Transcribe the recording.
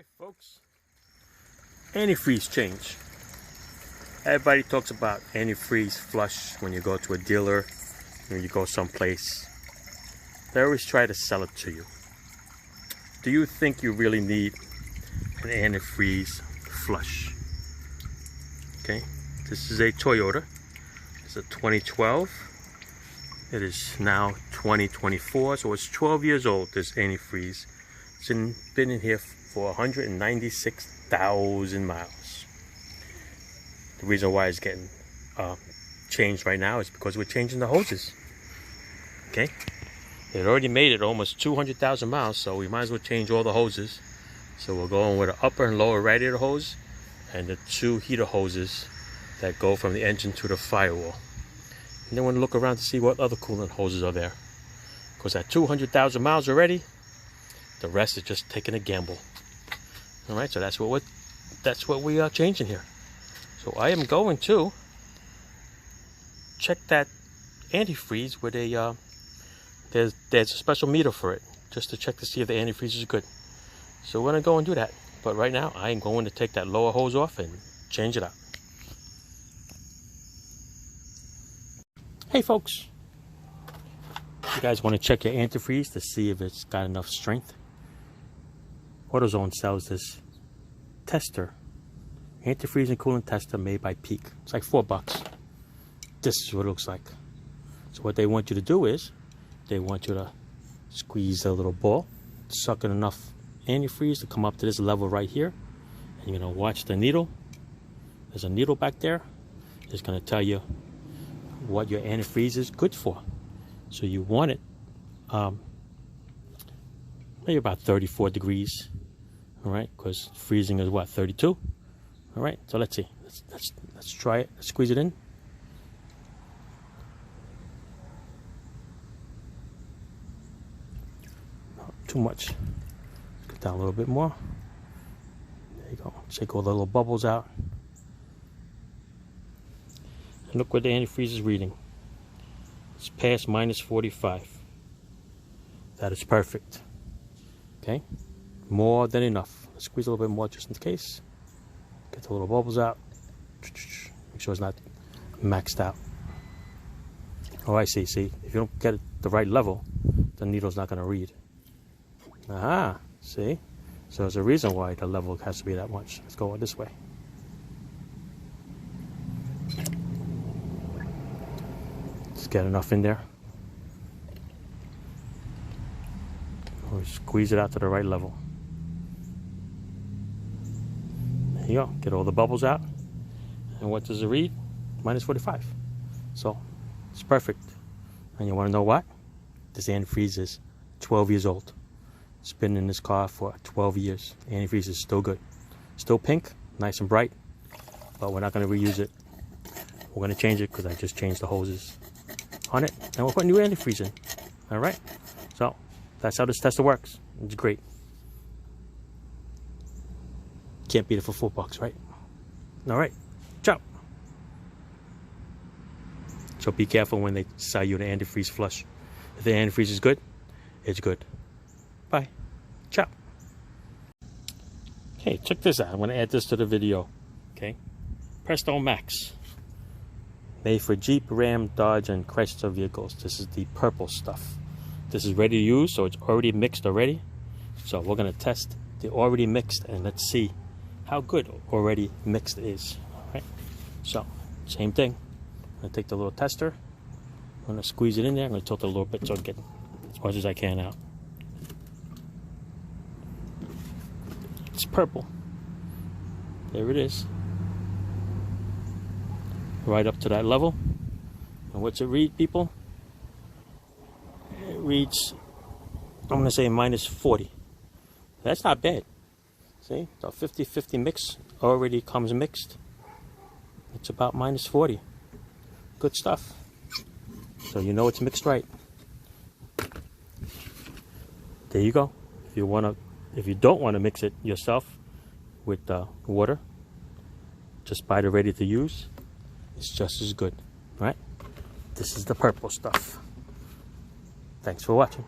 Hi folks, antifreeze change. Everybody talks about antifreeze flush when you go to a dealer, when you go someplace. They always try to sell it to you. Do you think you really need an antifreeze flush? Okay, this is a Toyota. It's a 2012. It is now 2024, so it's 12 years old, this antifreeze. It's been in here for 196,000 miles. The reason why it's getting changed right now is because we're changing the hoses. Okay, it already made it almost 200,000 miles, so we might as well change all the hoses. So we're going with an upper and lower radiator hose and the two heater hoses that go from the engine to the firewall. And then we're going to look around to see what other coolant hoses are there, because at 200,000 miles already, the rest is just taking a gamble. All right, so that's what we are changing here. So I am going to check that antifreeze with a there's a special meter for it, just to check to see if the antifreeze is good. So we're gonna go and do that. But right now I am going to take that lower hose off and change it out. Hey folks, you guys want to check your antifreeze to see if it's got enough strength? AutoZone sells this tester, antifreeze and coolant tester made by Peak. It's like $4. This is what it looks like. So what they want you to do is, they want you to squeeze a little ball, suck in enough antifreeze to come up to this level right here. And you're gonna watch the needle. There's a needle back there. It's gonna tell you what your antifreeze is good for. So you want it maybe about 34 degrees. All right, because freezing is what, 32? All right, so let's see. Let's try it. Let's squeeze it in. Not too much. Get down a little bit more. There you go. Shake all the little bubbles out. And look what the antifreeze is reading. It's past minus 45. That is perfect. Okay, more than enough. Let's squeeze a little bit more just in case. Get the little bubbles out. Make sure it's not maxed out. Oh, I see. See, if you don't get it the right level, the needle's not going to read. Aha, see? So there's a reason why the level has to be that much. Let's go this way. Just get enough in there. Or squeeze it out to the right level. There you go. Get all the bubbles out. And what does it read? Minus 45. So it's perfect. And you want to know what? This antifreeze is 12 years old. It's been in this car for 12 years. Antifreeze is still good. Still pink, nice and bright. But we're not going to reuse it. We're going to change it because I just changed the hoses on it. And we're putting new antifreeze in. All right? So that's how this tester works. It's great. Can't beat it for $4, right? All right. Ciao. So be careful when they sell you the antifreeze flush. If the antifreeze is good, it's good. Bye. Ciao. Hey, check this out. I'm going to add this to the video. Okay. Presto Max. Made for Jeep, Ram, Dodge, and Chrysler vehicles. This is the purple stuff. This is ready to use, so it's already mixed already. So we're going to test the already mixed and let's see how good already mixed is. All right. So same thing. I'm going to take the little tester. I'm going to squeeze it in there. I'm going to tilt it a little bit so I get as much as I can out. It's purple. There it is. Right up to that level. And what's it read, people? It reads, I'm going to say minus 40. That's not bad. See, the 50-50 mix already comes mixed. It's about minus 40. Good stuff. So you know it's mixed right. There you go. If you don't want to mix it yourself with water, just buy the ready to use. It's just as good, right? This is the purple stuff. Thanks for watching.